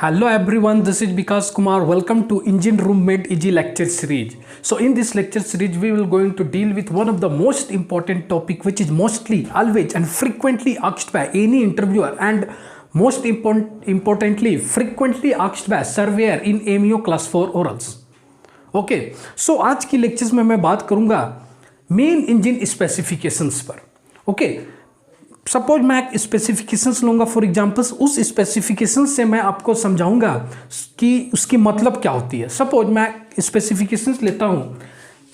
Hello everyone, this is Vikas Kumar. Welcome to Engine Room Made Easy lecture series. So in this lecture series, we will going to deal with one of the most important topic, which is mostly, always and frequently asked by any interviewer and most importantly, frequently asked by surveyor in MEO class 4 orals. Okay so आज की lectures में मैं बात करूंगा main engine specifications पर. Okay suppose मैं एक specifications लूंगा फॉर एग्जांपल्स, उस स्पेसिफिकेशंस से मैं आपको समझाऊंगा कि उसकी मतलब क्या होती है. सपोज मैं स्पेसिफिकेशंस लेता हूं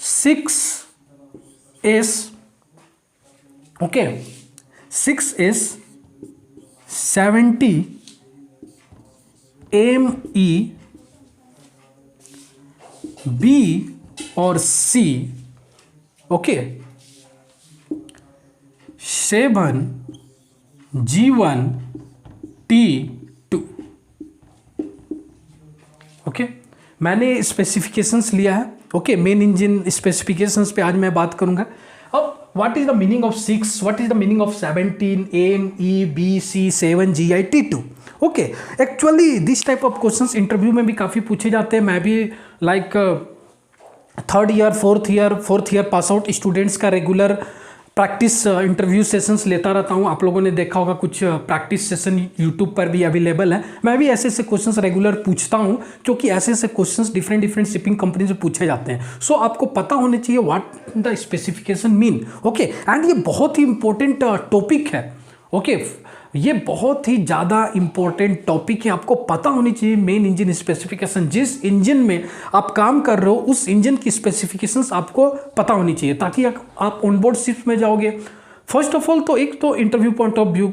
6S, okay 6S 70 ME B और C, okay 7 G1 T2. Okay मैंने स्पेसिफिकेशंस लिया है. ओके मेन इंजन स्पेसिफिकेशंस पे आज मैं बात करूंगा. अब what is the meaning of 6, what is the meaning of 17 ME B C 7 GI T2. Okay actually this type of questions interview में भी काफ़ी पूछे जाते हैं. मैं भी like third year fourth year pass out students का रेगुलर प्रैक्टिस इंटरव्यू सेशंस लेता रहता हूं. आप लोगों ने देखा होगा कुछ प्रैक्टिस सेशन यूट्यूब पर भी अवेलेबल है. मैं भी ऐसे ऐसे क्वेश्चंस रेगुलर पूछता हूं क्योंकि ऐसे ऐसे क्वेश्चंस डिफरेंट शिपिंग कंपनी से पूछे जाते हैं. सो आपको पता होने चाहिए what the specification mean. Okay and ये बहुत ही इंपॉर्टेंट टॉपिक है. ओके ये बहुत ही ज़्यादा इंपॉर्टेंट टॉपिक है. आपको पता होनी चाहिए मेन इंजन स्पेसिफिकेशन. जिस इंजन में आप काम कर रहे हो उस इंजन की स्पेसिफिकेशंस आपको पता होनी चाहिए ताकि आप ऑनबोर्ड शिफ्ट में जाओगे. फर्स्ट ऑफ ऑल तो एक तो इंटरव्यू पॉइंट ऑफ व्यू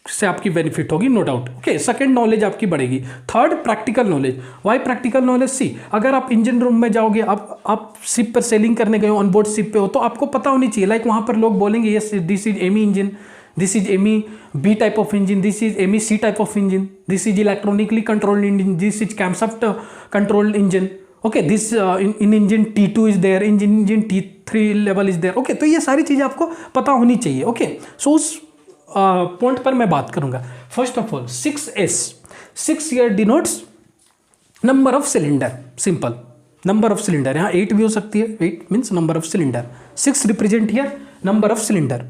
से आपकी बेनिफिट होगी, no doubt. Okay second knowledge आपकी बढ़ेगी. Third practical knowledge. Why practical knowledge? See अगर आप इंजन रूम में जाओगे, आप शिप पर सेलिंग करने गए हो, ऑनबोर्ड शिप पे हो, तो आपको पता होनी चाहिए लाइक वहाँ पर लोग बोलेंगे yes this is ME engine, this is ME B type of engine, this is ME C type of engine, this is electronically controlled engine, this is camshaft controlled engine. Okay, this in engine T2 is there, engine T3 level is there. Okay, तो ये सारी चीज़ें आपको पता होनी चाहिए. Okay so उस point पर मैं बात करूंगा. First of all 6S, 6 year denotes number of cylinder. Simple number of cylinder. यहाँ 8 भी हो सकती है. 8 means number of cylinder. 6 represent here number of cylinder.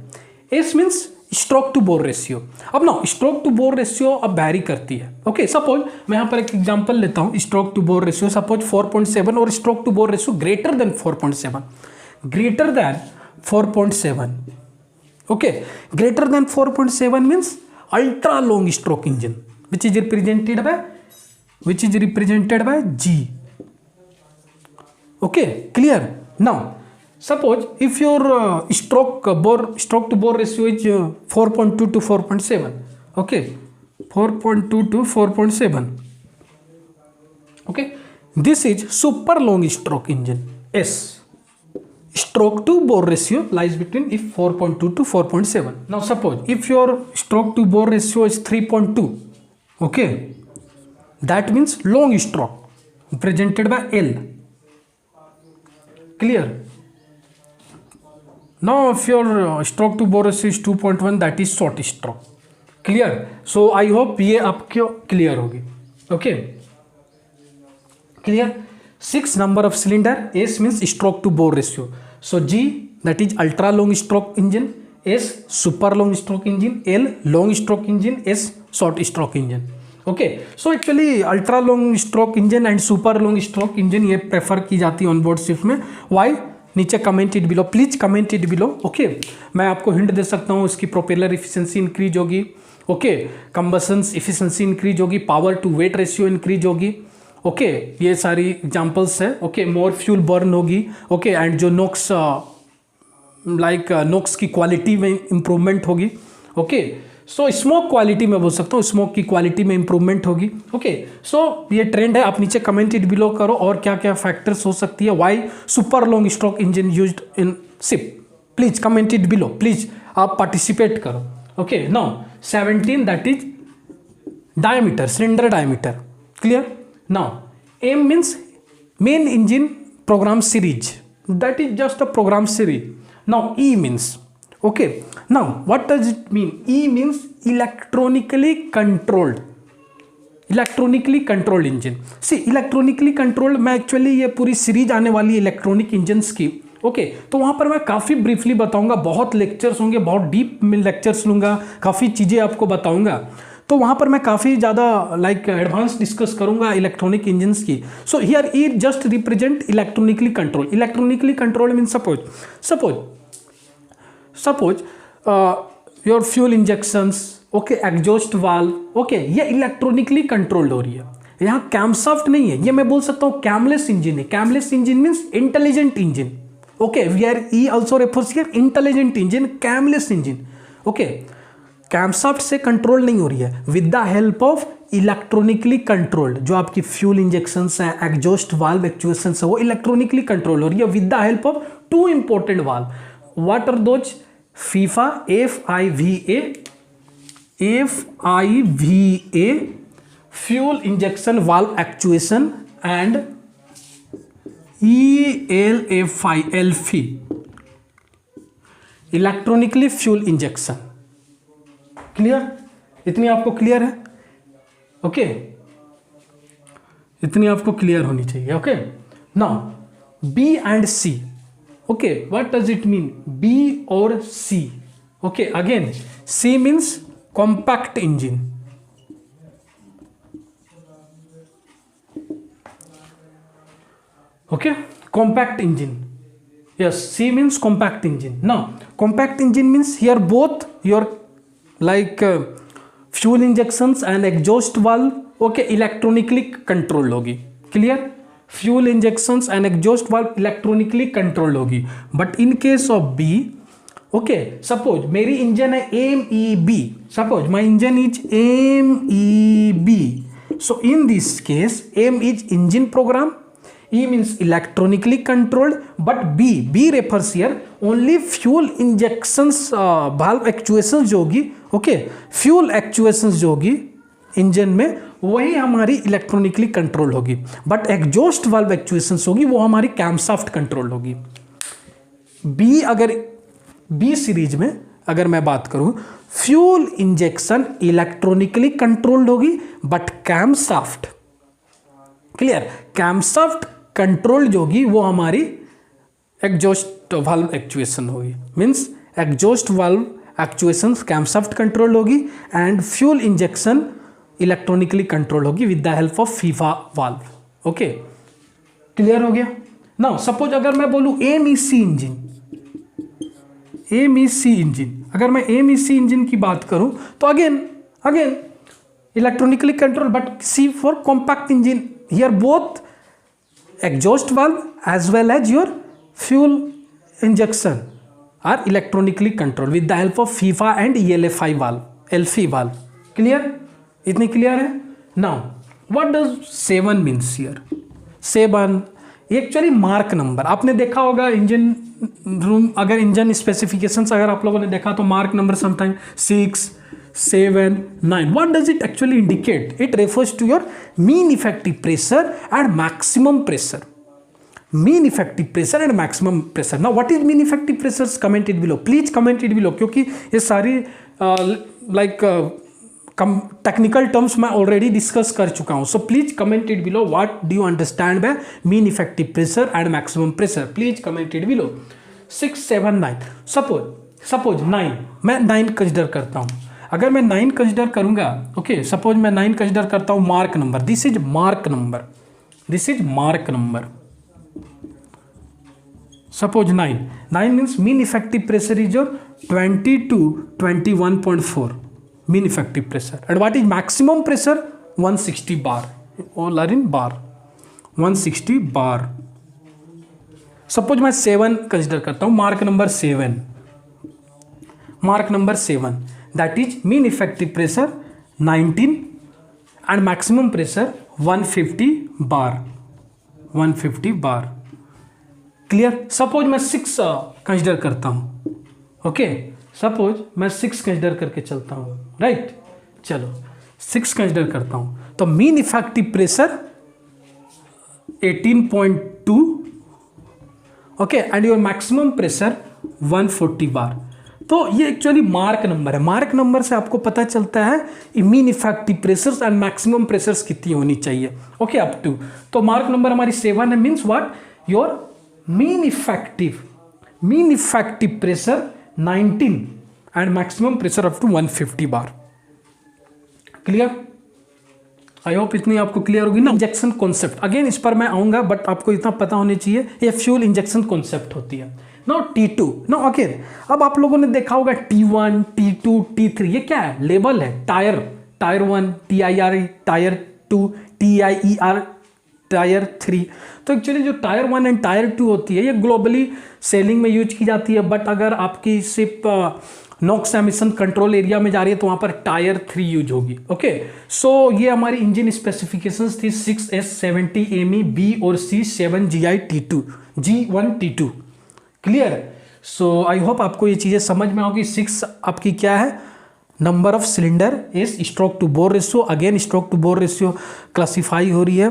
S means stroke to bore ratio. अब ना स्ट्रोक टू बोर रेशियो अब vary करती है. ओके सपोज मैं यहाँ पर एक एग्जांपल लेता हूँ. Stroke to bore ratio suppose 4.7 और stroke to bore ratio greater than 4.7. Greater than 4.7. Okay greater than 4.7 means ultra long stroke engine which is represented by G. Okay clear. Now suppose if your stroke to bore ratio is 4.2 to 4.7. okay 4.2 to 4.7. okay this is super long stroke engine. S stroke to bore ratio lies between if 4.2 to 4.7. now suppose if your stroke to bore ratio is 3.2. okay that means long stroke represented by L. clear. Now if your stroke to bore ratio is 2.1 that is short stroke. clear. so I hope ये आपको clear होगी. okay clear. 6 number of cylinder. S means stroke to bore ratio. so G that is ultra long stroke engine, S super long stroke engine, L long stroke engine, S short stroke engine. okay so actually ultra long stroke engine and super long stroke engine ये prefer की जाती है onboard shift में. why? नीचे comment it below, please comment it below. Okay मैं आपको hint दे सकता हूँ. इसकी प्रोपेलर इफिशिएंसी इंक्रीज होगी. ओके कंबसन इफिशिएंसी इंक्रीज होगी. Power to weight ratio increase होगी. ओके ये सारी एग्जांपल्स है. ओके मोर फ्यूल बर्न होगी. ओके एंड जो नोक्स नोक्स की क्वालिटी में इंप्रूवमेंट होगी. ओके सो स्मोक क्वालिटी में बोल सकता हूँ, स्मोक की क्वालिटी में इंप्रूवमेंट होगी. ओके सो ये ट्रेंड है. आप नीचे कमेंट इट बिलो करो और क्या क्या फैक्टर्स हो सकती है. Why super long stroke engine used in ship. Please comment it below, please आप पार्टिसिपेट करो. Okay now 17 that is diameter, cylinder diameter. Clear. Now M means main engine programme series, that is just a program series. Now E means Okay, now what does it mean? E means electronically controlled. Electronically controlled engine. See electronically controlled, मैं actually ये पूरी series आने वाली है electronic engines की, okay तो वहाँ पर मैं काफ़ी ब्रीफली बताऊंगा, बहुत लेक्चर्स होंगे, बहुत डीप में लेक्चर्स लूँगा, काफ़ी चीज़ें आपको बताऊंगा, तो वहाँ पर मैं काफ़ी ज़्यादा लाइक एडवांस डिस्कस करूंगा इलेक्ट्रॉनिक इंजन्स की। So here E just represent electronically control. Electronically control mean suppose your fuel injections, okay exhaust valve, okay ये इलेक्ट्रॉनिकली कंट्रोल्ड हो रही है। यहाँ कैमशाफ्ट नहीं है, ये मैं बोल सकता हूँ कैमलेस इंजन है। Camless engine means intelligent engine, okay where E also refers here intelligent engine, camless engine, okay camshaft से कंट्रोल नहीं हो रही है, with the help of electronically controlled. जो आपकी फ्यूल इंजेक्शंस हैं, एग्जॉस्ट वाल्व एक्चुएशंस है, वो इलेक्ट्रॉनिकली कंट्रोल हो रही है with the help of two important valve. What are those? FIVA, FIVA fuel injection valve actuation and ELFI electronically fuel injection. Clear? इतनी आपको क्लियर है? ओके इतनी आपको क्लियर होनी चाहिए। Okay now B and C, okay what does it mean B और C? Okay again C means compact engine, okay compact engine, yes C means compact engine. Now compact engine means here both your like fuel injections and exhaust valve, okay electronically controlled होगी। clear? fuel injections and exhaust valve electronically controlled होगी। but in case of B, okay suppose मेरी engine है MEB, suppose my engine is MEB, so in this case M is engine program, E means electronically controlled, but B refers here only fuel injections valve actuations जो होगी, okay fuel actuations जो होगी engine में वही हमारी electronically control होगी, but exhaust valve actuations होगी वो हमारी कैमशाफ्ट कंट्रोल होगी। बी सीरीज में अगर मैं बात करूं, फ्यूल इंजेक्शन इलेक्ट्रॉनिकली कंट्रोल्ड होगी but camshaft, clear, camshaft control जो होगी वो हमारी एग्जॉस्ट वाल्व एक्चुएशन होगी। Means exhaust valve actuation camshaft control होगी and fuel injection electronically control होगी with the help of FIVA valve. Okay clear हो गया? नाउ सपोज अगर मैं बोलूं MEC इंजन, अगर मैं MEC इंजन की बात करूं तो again electronically control but C for compact engine. Here both exhaust valve as well as your fuel injection are electronically controlled with the help of FIFA and ELFI valve, clear? इतनी clear है? now what does 7 means here? 7 actually mark number आपने देखा होगा engine room, अगर engine specifications अगर आप लोगों ने देखा तो mark number sometime 6, 7, 9. What does it actually indicate? It refers to your mean effective pressure and maximum pressure. Mean effective pressure and maximum pressure. Now what is mean effective pressures? Comment it below. Please comment it below क्योंकि ये सारी technical terms मैं already discuss कर चुका हूँ. So please comment it below. What do you understand by mean effective pressure and maximum pressure? Please comment it below. 6, 7, 9. Suppose 9 मैं 9 consider करता हूँ. अगर मैं 9 कंसिडर करूँगा, ओके सपोज मैं 9 कंसिडर करता हूँ mark number. This is mark number. Suppose 9 means mean effective pressure is your 20 to 21.4 mean effective pressure. And what is maximum pressure? 160 bar. All are in bar. 160 bar. Suppose मैं 7 consider करता हूँ. Mark number 7. That is mean effective pressure 19 and maximum pressure 150 bar. 150 bar. Clear. Suppose मैं 6 consider करता हूँ. Okay suppose मैं 6 consider करके चलता हूँ. राइट चलो 6 कंसिडर करता हूँ. तो mean effective pressure 18.2. Okay and your maximum pressure 140 bar. तो ये एक्चुअली मार्क नंबर है। मार्क नंबर से आपको पता चलता है mean effective pressures and maximum pressures कितनी होनी चाहिए। ओके, अप टू, तो मार्क नंबर हमारी 7 है, means what, your mean effective pressure 19 and maximum pressure up to 150 bar. Clear? I hope इतनी आपको क्लियर होगी ना। इंजेक्शन कॉन्सेप्ट, अगेन इस पर मैं आऊंगा, बट आपको इतना पता होना चाहिए, ये फ्यूल इंजेक्शन कॉन्सेप्ट होती है। नाउ T2, नाउ अगेन अब आप लोगों ने देखा होगा T1, T2, T3, ये क्या है? लेवल है, tyre 1, TIR, tyre 2, TIER, tyre 3। तो एक्चुअली जो टायर 1 एंड टायर 2 होती है, ये ग्लोबली सेलिंग में यूज की जाती है, बट अगर आपकी सिर्फ नॉक्स एमिशन कंट्रोल एरिया में जा रही है तो वहाँ पर टायर 3 यूज होगी। ओके, सो ये हमारी इंजन स्पेसिफिकेशंस थी 6S70 ME B और C 7GI T2 G1 T2। Clear? सो आई होप आपको ये चीज़ें समझ में होगी। 6 आपकी क्या है? Number of cylinder is stroke to bore ratio. Again stroke to bore ratio classify हो रही है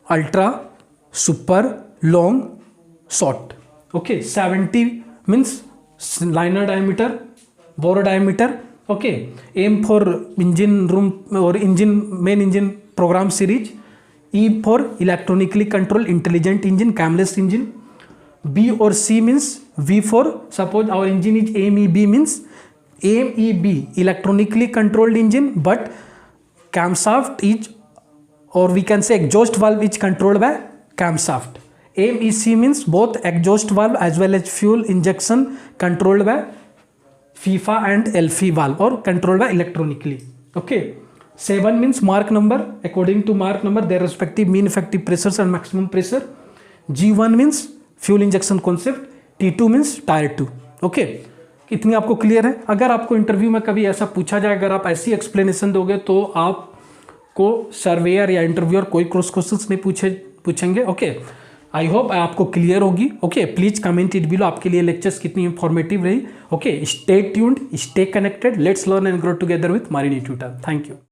ultra, super, long, short. Okay, 70 means liner diameter, bore diameter. Okay, M for engine room और main engine programme series. E for electronically control intelligent engine, camless engine. B और C means V for suppose our engine is MEB means MEB electronically controlled engine, but camshaft is, or we can say exhaust valve is controlled by camshaft. MEC means both exhaust valve as well as fuel injection controlled by FIFA and LFI valve or controlled by electronically. Okay, 7 means mark number. According to mark number, their respective mean effective pressures and maximum pressure. G1 means fuel injection concept, T2 means tyre 2। Okay, इतनी आपको clear है। अगर आपको interview में कभी ऐसा पूछा जाए, अगर आप ऐसी एक्सप्लेनेशन दोगे तो आपको सर्वेयर या इंटरव्यूअर कोई क्रॉस क्वेश्चंस नहीं पूछेंगे। ओके, आई होप आपको क्लियर होगी। Okay, please comment it below आपके लिए लेक्चर्स कितनी इंफॉर्मेटिव रही। Okay, stay tuned, stay connected, let's learn and grow together with Marini Tutor. Thank you.